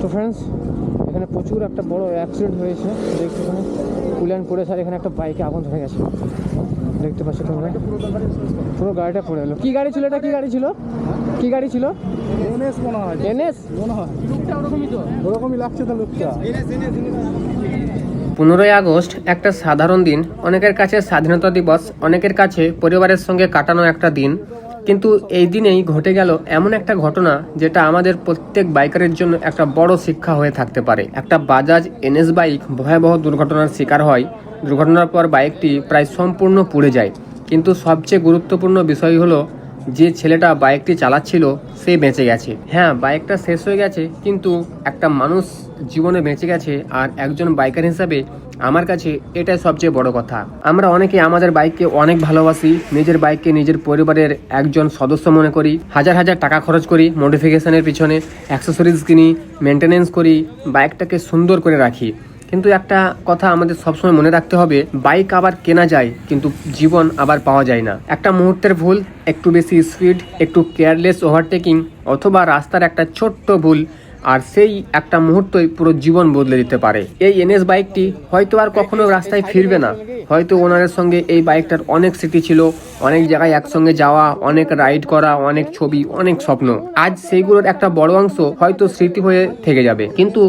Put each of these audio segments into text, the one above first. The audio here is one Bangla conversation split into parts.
তো ফ্রেন্ডস, এখানে প্রচুর একটা বড় অ্যাক্সিডেন্ট হয়েছে। দেখছি এখানে কুলিয়ান পড়েছে, আর এখানে একটা বাইকে আগুন ধরে গেছে, দেখতে পাচ্ছি তোমরা। পুরো গাড়িটা পড়ে গেলো। কি গাড়ি ছিল এটা? কি গাড়ি ছিল? কি গাড়ি ছিল? এনএস মনে হয়। এনএস মনে হয় লুকটা ওরকমই, তো ওরকমই লাগছে তো লুকটা। 15ই আগস্ট একটা সাধারণ দিন, অনেকের কাছে স্বাধীনতা দিবস, অনেকের কাছে পরিবারের সঙ্গে কাটানো একটা দিন। কিন্তু এই দিনেই ঘটে গেল এমন একটা ঘটনা যেটা আমাদের প্রত্যেক বাইকারের জন্য একটা বড় শিক্ষা হয়ে থাকতে পারে। একটা বাজাজ এনএস বাইক ভয়াবহ দুর্ঘটনার শিকার হয়। দুর্ঘটনার পর বাইকটি প্রায় সম্পূর্ণ পুড়ে যায়। কিন্তু সবচেয়ে গুরুত্বপূর্ণ বিষয় হলো যে ছেলেটা বাইকটি চালাচ্ছিল সে বেঁচে গেছে। হ্যাঁ, বাইকটা শেষ হয়ে গেছে, কিন্তু একটা মানুষ জীবনে বেঁচে গেছে। আর একজন বাইকার হিসাবে আমার কাছে এটাই সবচেয়ে বড় কথা। আমরা অনেকে আমাদের বাইককে অনেক ভালোবাসি, নিজের বাইককে নিজের পরিবারের একজন সদস্য মনে করি, হাজার হাজার টাকা খরচ করি মডিফিকেশনের পিছনে, অ্যাক্সেসরিজ কিনি, মেনটেনেন্স করি, বাইকটাকে সুন্দর করে রাখি। কিন্তু একটা কথা আমাদের সবসময় মনে রাখতে হবে, বাইক আবার কেনা যায় কিন্তু জীবন আবার পাওয়া যায় না। একটা মুহূর্তের ভুল, একটু বেশি স্পিড, একটু কেয়ারলেস ওভারটেকিং, অথবা রাস্তার একটা ছোট্ট ভুল, আর সেই একটা মুহূর্তই পুরো জীবন বদলে দিতে পারে। এই এনএস বাইকটি হয়তো আর কখনো রাস্তায় ফিরবে না। হয়তো ওনারের সঙ্গে এই বাইকটার অনেক স্মৃতি ছিল, অনেক জায়গায় একসঙ্গে যাওয়া, অনেক রাইড করা, অনেক ছবি, অনেক স্বপ্ন। আজ সেইগুলোর একটা বড় অংশ হয়তো স্মৃতি হয়ে থেকে যাবে, কিন্তু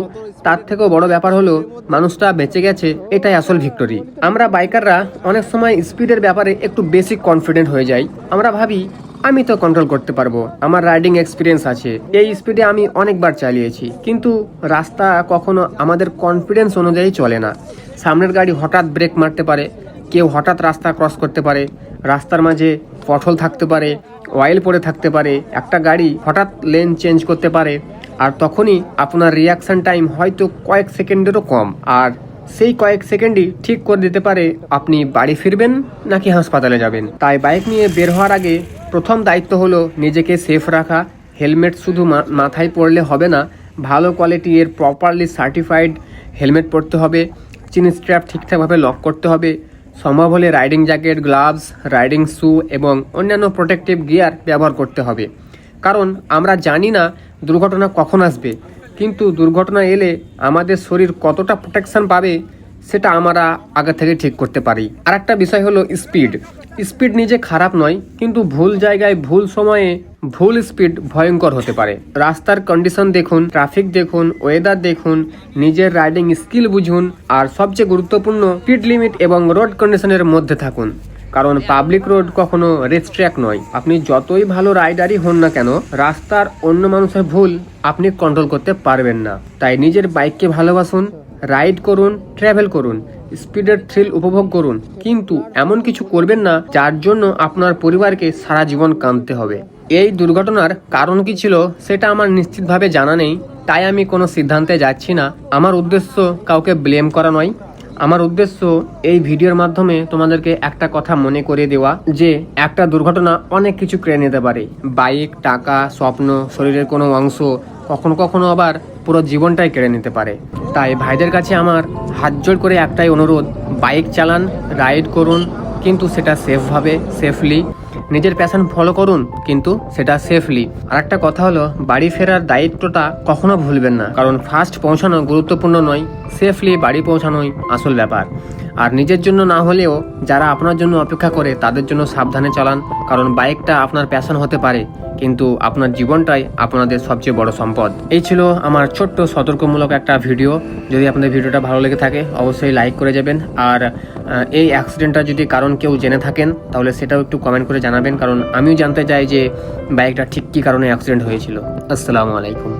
তার থেকেও বড় ব্যাপার হলো মানুষটা বেঁচে গেছে, এটাই আসল ভিক্টোরি। আমরা বাইকাররা অনেক সময় স্পিডের ব্যাপারে একটু বেশি কনফিডেন্ট হয়ে যাই। আমরা ভাবি আমি তো কন্ট্রোল করতে পারবো, আমার রাইডিং এক্সপিরিয়েন্স আছে, এই স্পিডে আমি অনেকবার চালিয়েছি। কিন্তু রাস্তা কখনো আমাদের কনফিডেন্স অনুযায়ী চলে না। সামনের গাড়ি হঠাৎ ব্রেক মারতে পারে, কেউ হঠাৎ রাস্তা ক্রস করতে পারে, রাস্তার মাঝে পথল থাকতে পারে, অয়েল পড়ে থাকতে পারে, একটা গাড়ি হঠাৎ লেন চেঞ্জ করতে পারে, আর তখনই আপনার রিয়াকশন টাইম হয়তো কয়েক সেকেন্ডেরও কম। আর সেই কয়েক সেকেন্ডই ঠিক করে দিতে পারে আপনি বাড়ি ফিরবেন নাকি হাসপাতালে যাবেন। তাই বাইক নিয়ে বের হওয়ার আগে প্রথম দায়িত্ব হলো নিজেকে সেফ রাখা। হেলমেট শুধু মাথায় পরলে হবে না, ভালো কোয়ালিটি এর প্রপারলি সার্টিফাইড হেলমেট পরতে হবে। চিন স্ট্র্যাপ ঠিকঠাকভাবে লক করতে হবে। সম্ভব হলে riding jacket, gloves, riding shoe এবং অন্যান্য প্রোটেক্টিভ গিয়ার ব্যবহার করতে হবে। কারণ আমরা জানি না দুর্ঘটনা কখন আসবে, কিন্তু দুর্ঘটনা এলে আমাদের শরীর কতটা প্রোটেকশন পাবে সেটা আমরা আগে থেকে ঠিক করতে পারি। আর একটা বিষয় হলো স্পিড। স্পিড নিজে খারাপ নয়, কিন্তু ভুল জায়গায় ভুল সময়ে ভুল স্পিড ভয়ঙ্কর হতে পারে। রাস্তার কন্ডিশন দেখুন, ট্রাফিক দেখুন, ওয়েদার দেখুন, নিজের রাইডিং স্কিল বুঝুন, আর সবচেয়ে গুরুত্বপূর্ণ স্পিড লিমিট এবং রোড কন্ডিশনের মধ্যে থাকুন। কারণ পাবলিক রোড কখনো রেস ট্র্যাক নয়। আপনি যতই ভালো রাইডারই হন না কেন, রাস্তার অন্য মানুষের ভুল আপনি কন্ট্রোল করতে পারবেন না। তাই নিজের বাইককে ভালোবাসুন, রাইড করুন, ট্রাভেল করুন, স্পিডের থ্রিল উপভোগ করুন, কিন্তু এমন কিছু করবেন না যার জন্য আপনার পরিবারকে সারা জীবন কাঁদতে হবে। এই দুর্ঘটনার কারণ কি ছিল সেটা আমার নিশ্চিতভাবে জানা নেই, তাই আমি কোনো সিদ্ধান্তে যাচ্ছি না। আমার উদ্দেশ্য কাউকে ব্লেম করা নয়, আমার উদ্দেশ্য এই ভিডিওর মাধ্যমে তোমাদেরকে একটা কথা মনে করিয়ে দেওয়া যে একটা দুর্ঘটনা অনেক কিছু কেড়ে নিতে পারে। বাইক, টাকা, স্বপ্ন, শরীরের কোনো অংশ, কখনো কখনো আবার পুরো জীবনটাই কেড়ে নিতে পারে। তাই ভাইদের কাছে আমার হাত জোড় করে একটাই অনুরোধ, বাইক চালান, রাইড করুন, কিন্তু সেটা সেফভাবে, সেফলি। নিজের প্যাশন ফলো করুন, কিন্তু সেটা সেফলি। আর একটা কথা হলো, বাড়ি ফেরার দায়িত্বটা কখনো ভুলবেন না। কারণ ফার্স্ট পৌঁছানো গুরুত্বপূর্ণ নয়, সেফলি বাড়ি পৌঁছানোই আসল ব্যাপার। আর নিজের জন্য না হলেও যারা আপনার জন্য অপেক্ষা করে তাদের জন্য সাবধানে চালান। কারণ বাইকটা আপনার প্যাশন হতে পারে, কিন্তু আপনার জীবনটাই আপনাদের সবচেয়ে বড় সম্পদ। এই ছিল আমার ছোট্ট সতর্কমূলক একটা ভিডিও। যদি আপনাদের ভিডিওটা ভালো লেগে থাকে অবশ্যই লাইক করে যাবেন। আর এই অ্যাক্সিডেন্টটা যদি কারণ কেউ জেনে থাকেন তাহলে সেটাও একটু কমেন্ট করে জানাবেন, কারণ আমিও জানতে চাই যে বাইকটা ঠিক কী কারণে অ্যাক্সিডেন্ট হয়েছিল। আসসালামু আলাইকুম।